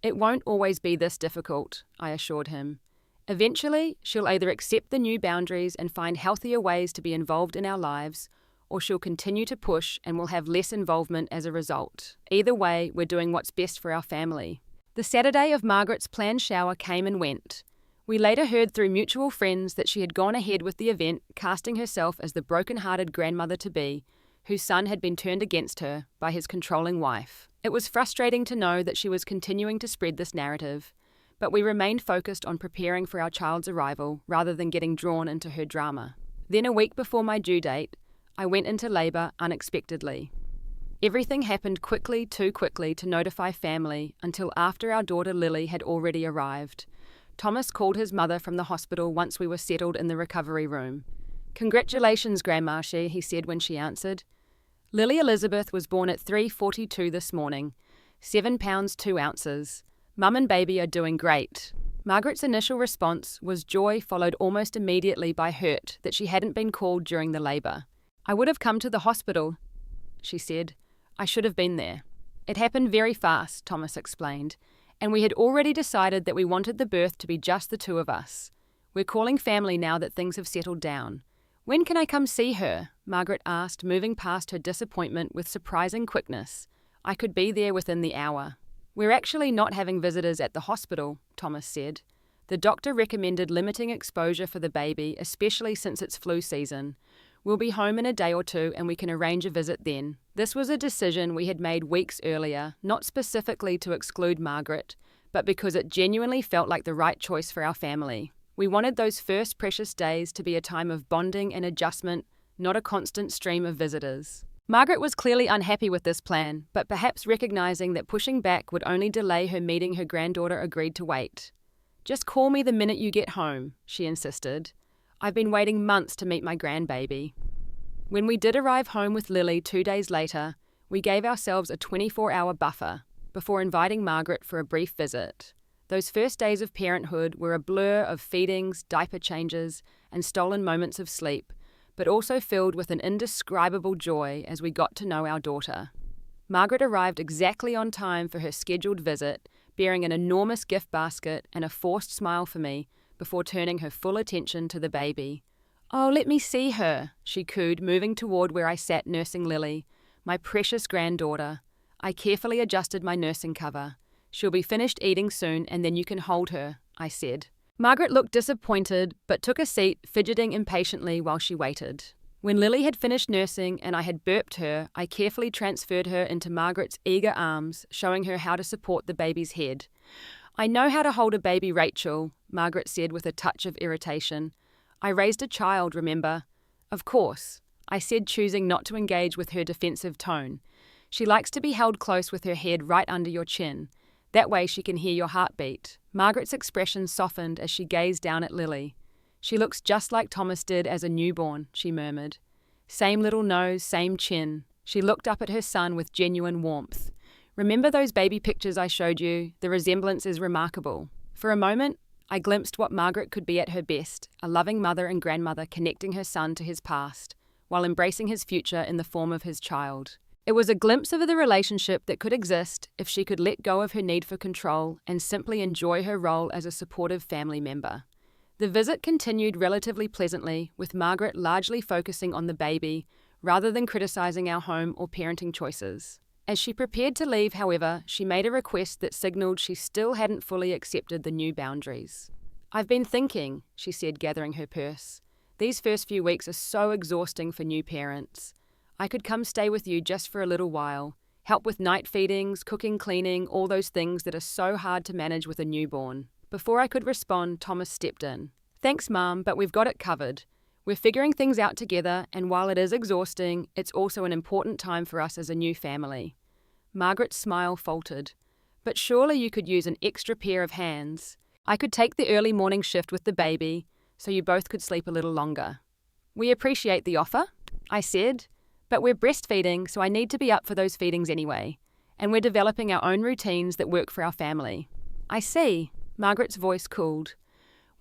A: "It won't always be this difficult," I assured him. "Eventually, she'll either accept the new boundaries and find healthier ways to be involved in our lives, or she'll continue to push and we'll have less involvement as a result. Either way, we're doing what's best for our family." The Saturday of Margaret's planned shower came and went. We later heard through mutual friends that she had gone ahead with the event, casting herself as the broken-hearted grandmother-to-be, whose son had been turned against her by his controlling wife. It was frustrating to know that she was continuing to spread this narrative, but we remained focused on preparing for our child's arrival rather than getting drawn into her drama. Then, a week before my due date, I went into labour unexpectedly. Everything happened quickly, too quickly to notify family until after our daughter Lily had already arrived. Thomas called his mother from the hospital once we were settled in the recovery room. "Congratulations, Grandma," he said when she answered. "Lily Elizabeth was born at 3:42 this morning, 7 pounds 2 ounces. Mum and baby are doing great." Margaret's initial response was joy, followed almost immediately by hurt that she hadn't been called during the labour. "I would have come to the hospital," she said. "I should have been there." "It happened very fast," Thomas explained, "and we had already decided that we wanted the birth to be just the two of us. We're calling family now that things have settled down." "When can I come see her?" Margaret asked, moving past her disappointment with surprising quickness. "I could be there within the hour." "We're actually not having visitors at the hospital," Thomas said. "The doctor recommended limiting exposure for the baby, especially since it's flu season. We'll be home in a day or two and we can arrange a visit then." This was a decision we had made weeks earlier, not specifically to exclude Margaret, but because it genuinely felt like the right choice for our family. We wanted those first precious days to be a time of bonding and adjustment, not a constant stream of visitors. Margaret was clearly unhappy with this plan, but perhaps recognizing that pushing back would only delay her meeting her granddaughter, agreed to wait. "Just call me the minute you get home," she insisted. "I've been waiting months to meet my grandbaby." When we did arrive home with Lily 2 days later, we gave ourselves a 24-hour buffer before inviting Margaret for a brief visit. Those first days of parenthood were a blur of feedings, diaper changes, and stolen moments of sleep, but also filled with an indescribable joy as we got to know our daughter. Margaret arrived exactly on time for her scheduled visit, bearing an enormous gift basket and a forced smile for me, before turning her full attention to the baby. "Oh, let me see her," she cooed, moving toward where I sat nursing Lily, my precious granddaughter. I carefully adjusted my nursing cover. "She'll be finished eating soon and then you can hold her," I said. Margaret looked disappointed, but took a seat, fidgeting impatiently while she waited. When Lily had finished nursing and I had burped her, I carefully transferred her into Margaret's eager arms, showing her how to support the baby's head. "I know how to hold a baby, Rachel," Margaret said with a touch of irritation. "I raised a child, remember?" "Of course," I said, choosing not to engage with her defensive tone. "She likes to be held close with her head right under your chin. That way she can hear your heartbeat." Margaret's expression softened as she gazed down at Lily. "She looks just like Thomas did as a newborn," she murmured. "Same little nose, same chin." She looked up at her son with genuine warmth. "Remember those baby pictures I showed you? The resemblance is remarkable." For a moment, I glimpsed what Margaret could be at her best, a loving mother and grandmother connecting her son to his past, while embracing his future in the form of his child. It was a glimpse of the relationship that could exist if she could let go of her need for control and simply enjoy her role as a supportive family member. The visit continued relatively pleasantly, with Margaret largely focusing on the baby, rather than criticizing our home or parenting choices. As she prepared to leave, however, she made a request that signaled she still hadn't fully accepted the new boundaries. "I've been thinking," she said, gathering her purse. "These first few weeks are so exhausting for new parents. I could come stay with you just for a little while, help with night feedings, cooking, cleaning, all those things that are so hard to manage with a newborn." Before I could respond, Thomas stepped in. "Thanks, Mum, but we've got it covered. We're figuring things out together, and while it is exhausting, it's also an important time for us as a new family." Margaret's smile faltered. "But surely you could use an extra pair of hands. I could take the early morning shift with the baby, so you both could sleep a little longer." "We appreciate the offer," I said, "but we're breastfeeding, so I need to be up for those feedings anyway, and we're developing our own routines that work for our family." "I see." Margaret's voice cooled.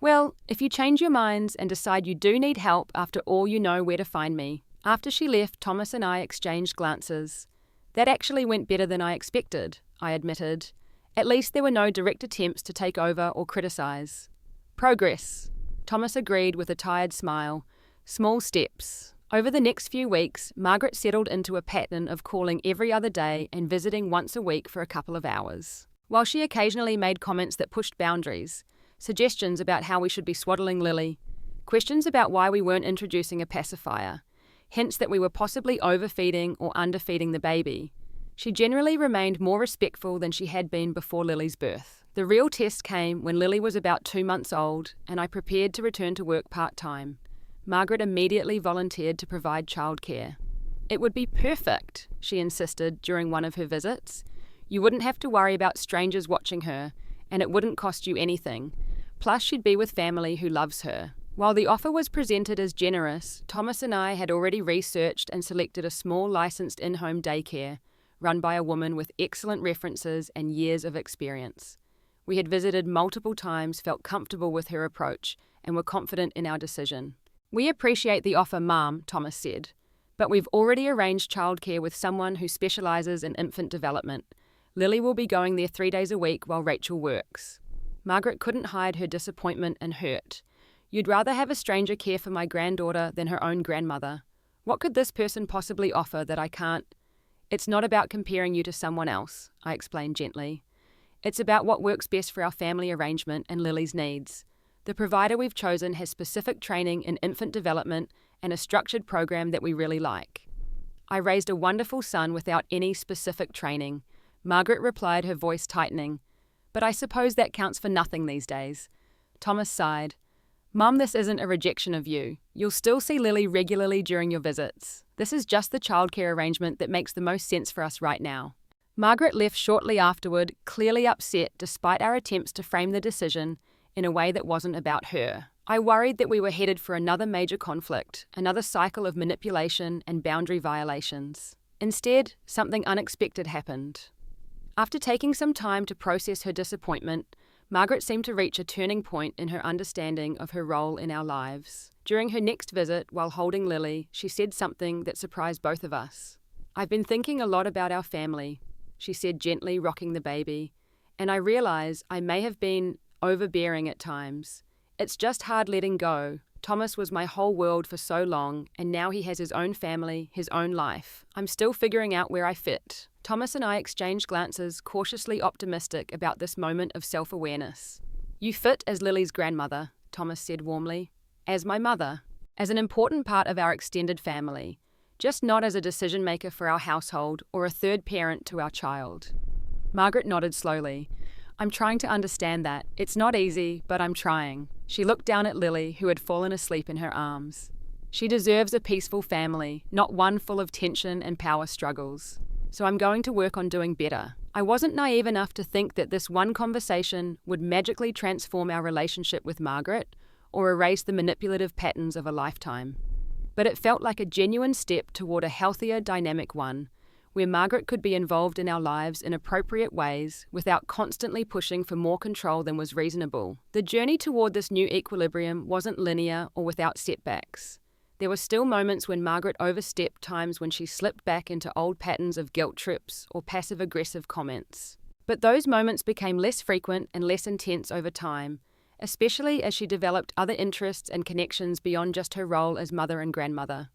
A: "Well, if you change your minds and decide you do need help, after all, you know where to find me." After she left, Thomas and I exchanged glances. "That actually went better than I expected," I admitted. "At least there were no direct attempts to take over or criticize." "Progress," Thomas agreed with a tired smile. "Small steps." Over the next few weeks, Margaret settled into a pattern of calling every other day and visiting once a week for a couple of hours. While she occasionally made comments that pushed boundaries, suggestions about how we should be swaddling Lily, questions about why we weren't introducing a pacifier, hints that we were possibly overfeeding or underfeeding the baby, she generally remained more respectful than she had been before Lily's birth. The real test came when Lily was about 2 months old and I prepared to return to work part-time. Margaret immediately volunteered to provide childcare. "It would be perfect," she insisted during one of her visits. "You wouldn't have to worry about strangers watching her, and it wouldn't cost you anything. Plus, she'd be with family who loves her." While the offer was presented as generous, Thomas and I had already researched and selected a small licensed in-home daycare, run by a woman with excellent references and years of experience. We had visited multiple times, felt comfortable with her approach, and were confident in our decision. "We appreciate the offer, Mum," Thomas said, "but we've already arranged childcare with someone who specialises in infant development. Lily will be going there 3 days a week while Rachel works." Margaret couldn't hide her disappointment and hurt. "You'd rather have a stranger care for my granddaughter than her own grandmother. What could this person possibly offer that I can't?" "It's not about comparing you to someone else," I explained gently. "It's about what works best for our family arrangement and Lily's needs. The provider we've chosen has specific training in infant development and a structured program that we really like." "I raised a wonderful son without any specific training," Margaret replied, her voice tightening. "But I suppose that counts for nothing these days." Thomas sighed. "Mum, this isn't a rejection of you. You'll still see Lily regularly during your visits. This is just the childcare arrangement that makes the most sense for us right now." Margaret left shortly afterward, clearly upset despite our attempts to frame the decision in a way that wasn't about her. I worried that we were headed for another major conflict, another cycle of manipulation and boundary violations. Instead, something unexpected happened. After taking some time to process her disappointment, Margaret seemed to reach a turning point in her understanding of her role in our lives. During her next visit, while holding Lily, she said something that surprised both of us. "I've been thinking a lot about our family," she said, gently rocking the baby, "and I realize I may have been overbearing at times. It's just hard letting go. Thomas was my whole world for so long, and now he has his own family, his own life. I'm still figuring out where I fit." Thomas and I exchanged glances, cautiously optimistic about this moment of self-awareness. "You fit as Lily's grandmother," Thomas said warmly. "As my mother." as an important part of our extended family, just not as a decision maker for our household or a third parent to our child. Margaret nodded slowly. I'm trying to understand that. It's not easy, but I'm trying. She looked down at Lily, who had fallen asleep in her arms. She deserves a peaceful family, not one full of tension and power struggles. So I'm going to work on doing better. I wasn't naive enough to think that this one conversation would magically transform our relationship with Margaret or erase the manipulative patterns of a lifetime. But it felt like a genuine step toward a healthier, dynamic one, where Margaret could be involved in our lives in appropriate ways without constantly pushing for more control than was reasonable. The journey toward this new equilibrium wasn't linear or without setbacks. There were still moments when Margaret overstepped, times when she slipped back into old patterns of guilt trips or passive-aggressive comments. But those moments became less frequent and less intense over time, especially as she developed other interests and connections beyond just her role as mother and grandmother.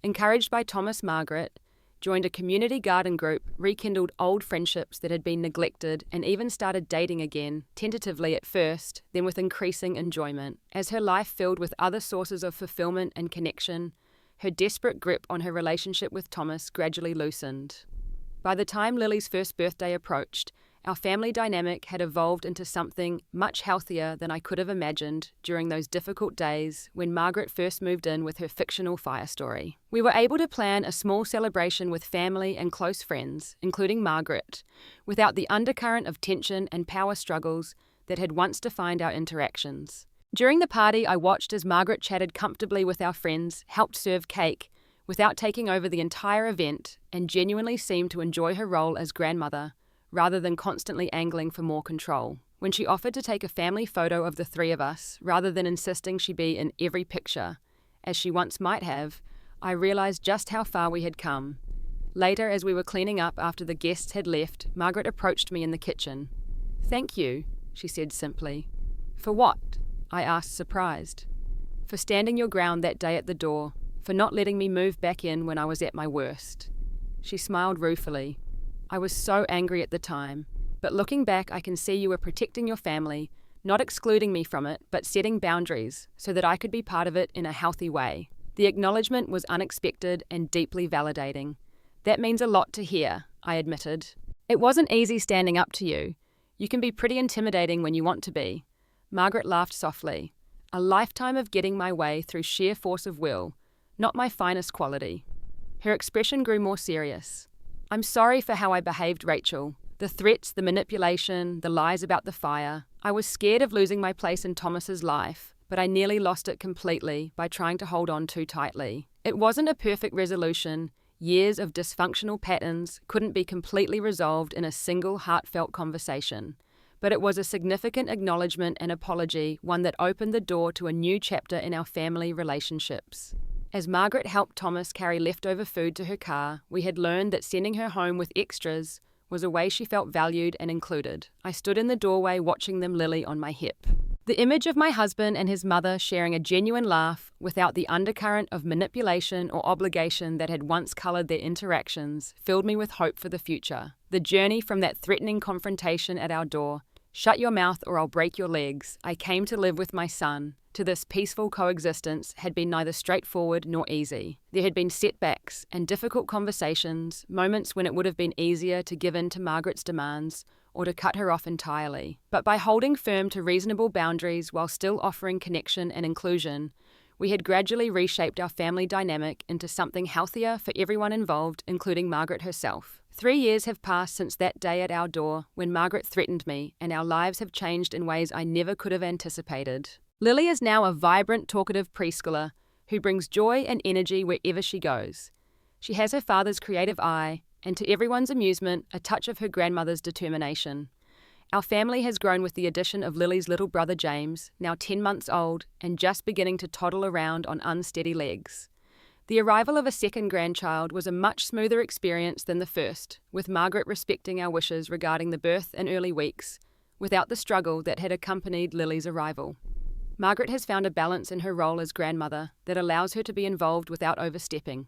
A: Encouraged by Thomas, Margaret joined a community garden group, rekindled old friendships that had been neglected, and even started dating again, tentatively at first, then with increasing enjoyment. As her life filled with other sources of fulfillment and connection, her desperate grip on her relationship with Thomas gradually loosened. By the time Lily's first birthday approached, our family dynamic had evolved into something much healthier than I could have imagined during those difficult days when Margaret first moved in with her fictional fire story. We were able to plan a small celebration with family and close friends, including Margaret, without the undercurrent of tension and power struggles that had once defined our interactions. During the party, I watched as Margaret chatted comfortably with our friends, helped serve cake, without taking over the entire event, and genuinely seemed to enjoy her role as grandmother, rather than constantly angling for more control. When she offered to take a family photo of the three of us, rather than insisting she be in every picture, as she once might have, I realized just how far we had come. Later, as we were cleaning up after the guests had left, Margaret approached me in the kitchen. "Thank you," she said simply. "For what?" I asked, surprised. "For standing your ground that day at the door, for not letting me move back in when I was at my worst." She smiled ruefully. "I was so angry at the time, but looking back I can see you were protecting your family, not excluding me from it, but setting boundaries so that I could be part of it in a healthy way." The acknowledgement was unexpected and deeply validating. "That means a lot to hear," I admitted. "It wasn't easy standing up to you. You can be pretty intimidating when you want to be." Margaret laughed softly. "A lifetime of getting my way through sheer force of will, not my finest quality." Her expression grew more serious. "I'm sorry for how I behaved, Rachel. The threats, the manipulation, the lies about the fire. I was scared of losing my place in Thomas's life, but I nearly lost it completely by trying to hold on too tightly. It wasn't a perfect resolution. Years of dysfunctional patterns couldn't be completely resolved in a single heartfelt conversation. But it was a significant acknowledgement and apology, one that opened the door to a new chapter in our family relationships." As Margaret helped Thomas carry leftover food to her car, we had learned that sending her home with extras was a way she felt valued and included. I stood in the doorway watching them, Lily on my hip. The image of my husband and his mother sharing a genuine laugh without the undercurrent of manipulation or obligation that had once coloured their interactions filled me with hope for the future. The journey from that threatening confrontation at our door, "Shut your mouth or I'll break your legs," I came to live with my son, to this peaceful coexistence had been neither straightforward nor easy. There had been setbacks and difficult conversations, moments when it would have been easier to give in to Margaret's demands or to cut her off entirely. But by holding firm to reasonable boundaries while still offering connection and inclusion, we had gradually reshaped our family dynamic into something healthier for everyone involved, including Margaret herself. 3 years have passed since that day at our door when Margaret threatened me, and our lives have changed in ways I never could have anticipated. Lily is now a vibrant, talkative preschooler who brings joy and energy wherever she goes. She has her father's creative eye, and to everyone's amusement, a touch of her grandmother's determination. Our family has grown with the addition of Lily's little brother James, now 10 months old and just beginning to toddle around on unsteady legs. The arrival of a second grandchild was a much smoother experience than the first, with Margaret respecting our wishes regarding the birth and early weeks, without the struggle that had accompanied Lily's arrival. Margaret has found a balance in her role as grandmother that allows her to be involved without overstepping.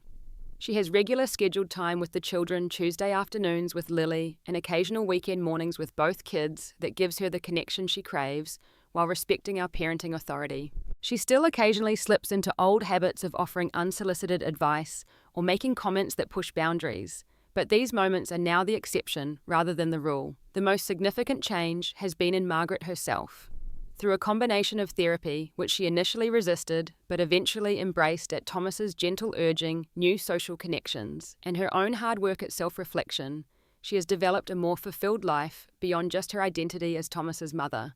A: She has regular scheduled time with the children, Tuesday afternoons with Lily, and occasional weekend mornings with both kids that gives her the connection she craves while respecting our parenting authority. She still occasionally slips into old habits of offering unsolicited advice or making comments that push boundaries, but these moments are now the exception rather than the rule. The most significant change has been in Margaret herself. Through a combination of therapy, which she initially resisted but eventually embraced at Thomas's gentle urging, new social connections, and her own hard work at self-reflection, she has developed a more fulfilled life beyond just her identity as Thomas's mother.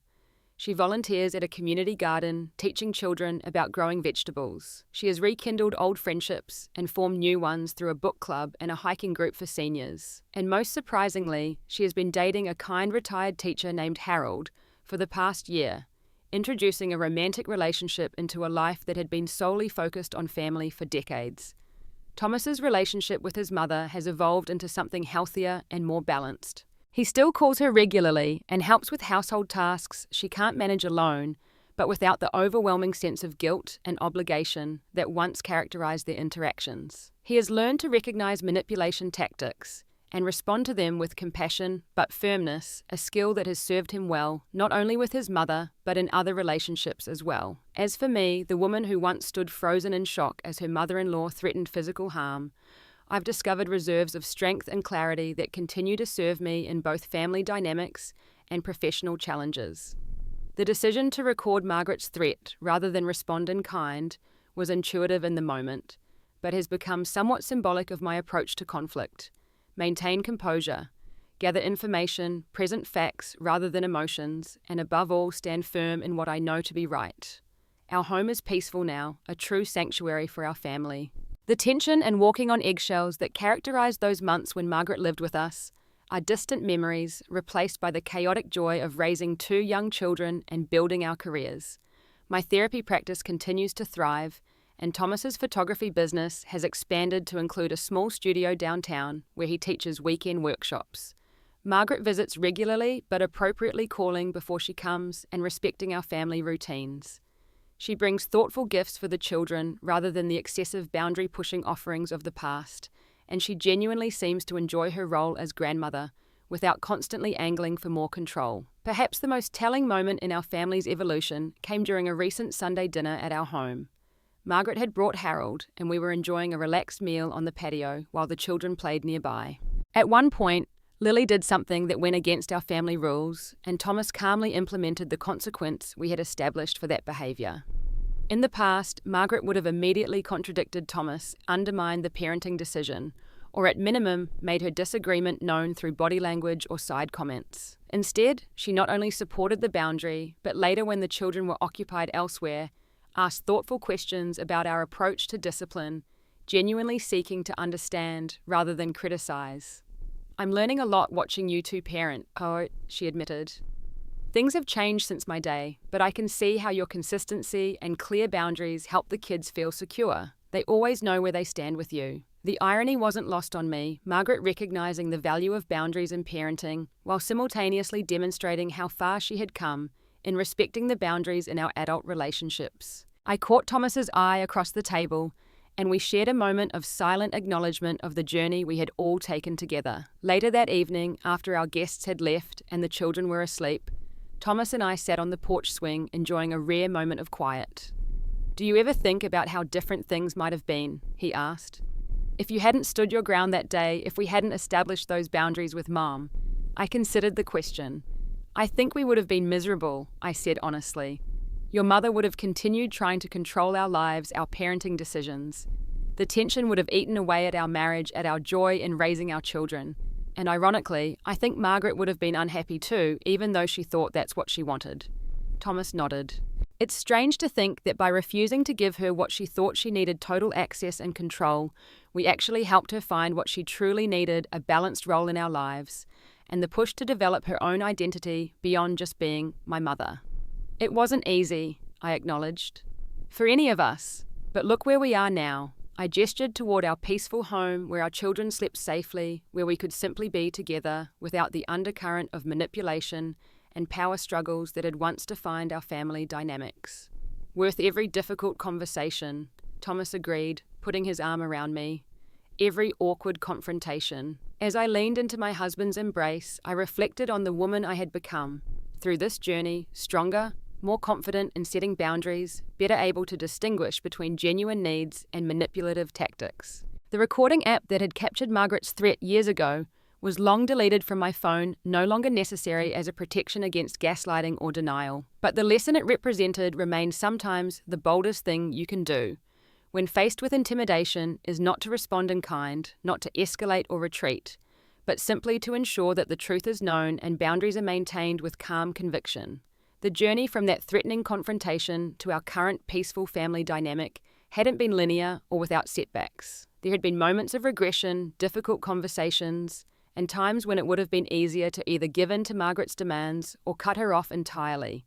A: She volunteers at a community garden, teaching children about growing vegetables. She has rekindled old friendships and formed new ones through a book club and a hiking group for seniors. And most surprisingly, she has been dating a kind retired teacher named Harold for the past year, introducing a romantic relationship into a life that had been solely focused on family for decades. Thomas's relationship with his mother has evolved into something healthier and more balanced. He still calls her regularly and helps with household tasks she can't manage alone, but without the overwhelming sense of guilt and obligation that once characterized their interactions. He has learned to recognize manipulation tactics and respond to them with compassion but firmness, a skill that has served him well, not only with his mother, but in other relationships as well. As for me, the woman who once stood frozen in shock as her mother-in-law threatened physical harm, I've discovered reserves of strength and clarity that continue to serve me in both family dynamics and professional challenges. The decision to record Margaret's threat rather than respond in kind was intuitive in the moment, but has become somewhat symbolic of my approach to conflict. Maintain composure, gather information, present facts rather than emotions, and above all stand firm in what I know to be right. Our home is peaceful now, a true sanctuary for our family. The tension and walking on eggshells that characterized those months when Margaret lived with us are distant memories replaced by the chaotic joy of raising 2 young children and building our careers. My therapy practice continues to thrive, and Thomas's photography business has expanded to include a small studio downtown where he teaches weekend workshops. Margaret visits regularly but appropriately, calling before she comes and respecting our family routines. She brings thoughtful gifts for the children rather than the excessive boundary-pushing offerings of the past, and she genuinely seems to enjoy her role as grandmother without constantly angling for more control. Perhaps the most telling moment in our family's evolution came during a recent Sunday dinner at our home. Margaret had brought Harold, and we were enjoying a relaxed meal on the patio while the children played nearby. At one point, Lily did something that went against our family rules, and Thomas calmly implemented the consequence we had established for that behaviour. In the past, Margaret would have immediately contradicted Thomas, undermined the parenting decision, or at minimum made her disagreement known through body language or side comments. Instead, she not only supported the boundary, but later when the children were occupied elsewhere, asked thoughtful questions about our approach to discipline, genuinely seeking to understand rather than criticize. "I'm learning a lot watching you two parent, she admitted. "Things have changed since my day, but I can see how your consistency and clear boundaries help the kids feel secure. They always know where they stand with you." The irony wasn't lost on me, Margaret recognizing the value of boundaries in parenting, while simultaneously demonstrating how far she had come in respecting the boundaries in our adult relationships. I caught Thomas's eye across the table, and we shared a moment of silent acknowledgement of the journey we had all taken together. Later that evening, after our guests had left and the children were asleep, Thomas and I sat on the porch swing enjoying a rare moment of quiet. "Do you ever think about how different things might have been?" he asked. "If you hadn't stood your ground that day, if we hadn't established those boundaries with Mom?" I considered the question. "I think we would have been miserable," I said honestly. "Your mother would have continued trying to control our lives, our parenting decisions. The tension would have eaten away at our marriage, at our joy in raising our children. And ironically, I think Margaret would have been unhappy too, even though she thought that's what she wanted." Thomas nodded. It's strange to think that by refusing to give her what she thought she needed, total access and control, we actually helped her find what she truly needed, a balanced role in our lives, and the push to develop her own identity beyond just being my mother. It wasn't easy, I acknowledged, for any of us, but look where we are now. I gestured toward our peaceful home where our children slept safely, where we could simply be together without the undercurrent of manipulation and power struggles that had once defined our family dynamics. "Worth every difficult conversation," Thomas agreed, putting his arm around me. "Every awkward confrontation." As I leaned into my husband's embrace, I reflected on the woman I had become. Through this journey, stronger, more confident in setting boundaries, better able to distinguish between genuine needs and manipulative tactics. The recording app that had captured Margaret's threat years ago was long deleted from my phone, no longer necessary as a protection against gaslighting or denial. But the lesson it represented remains sometimes the boldest thing you can do. When faced with intimidation, is not to respond in kind, not to escalate or retreat, but simply to ensure that the truth is known and boundaries are maintained with calm conviction. The journey from that threatening confrontation to our current peaceful family dynamic hadn't been linear or without setbacks. There had been moments of regression, difficult conversations, and times when it would have been easier to either give in to Margaret's demands or cut her off entirely.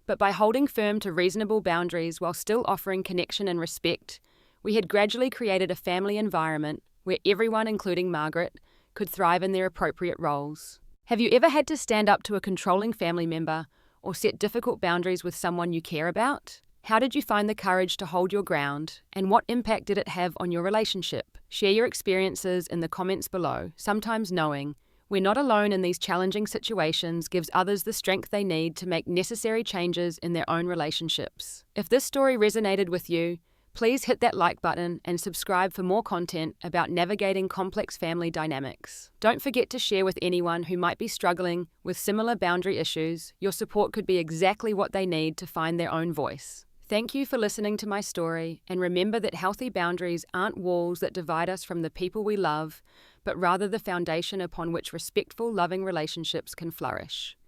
A: But by holding firm to reasonable boundaries while still offering connection and respect, we had gradually created a family environment where everyone, including Margaret, could thrive in their appropriate roles. Have you ever had to stand up to a controlling family member or set difficult boundaries with someone you care about? How did you find the courage to hold your ground, and what impact did it have on your relationship? Share your experiences in the comments below. Sometimes knowing we're not alone in these challenging situations gives others the strength they need to make necessary changes in their own relationships. If this story resonated with you, please hit that like button and subscribe for more content about navigating complex family dynamics. Don't forget to share with anyone who might be struggling with similar boundary issues. Your support could be exactly what they need to find their own voice. Thank you for listening to my story, and remember that healthy boundaries aren't walls that divide us from the people we love, but rather the foundation upon which respectful, loving relationships can flourish.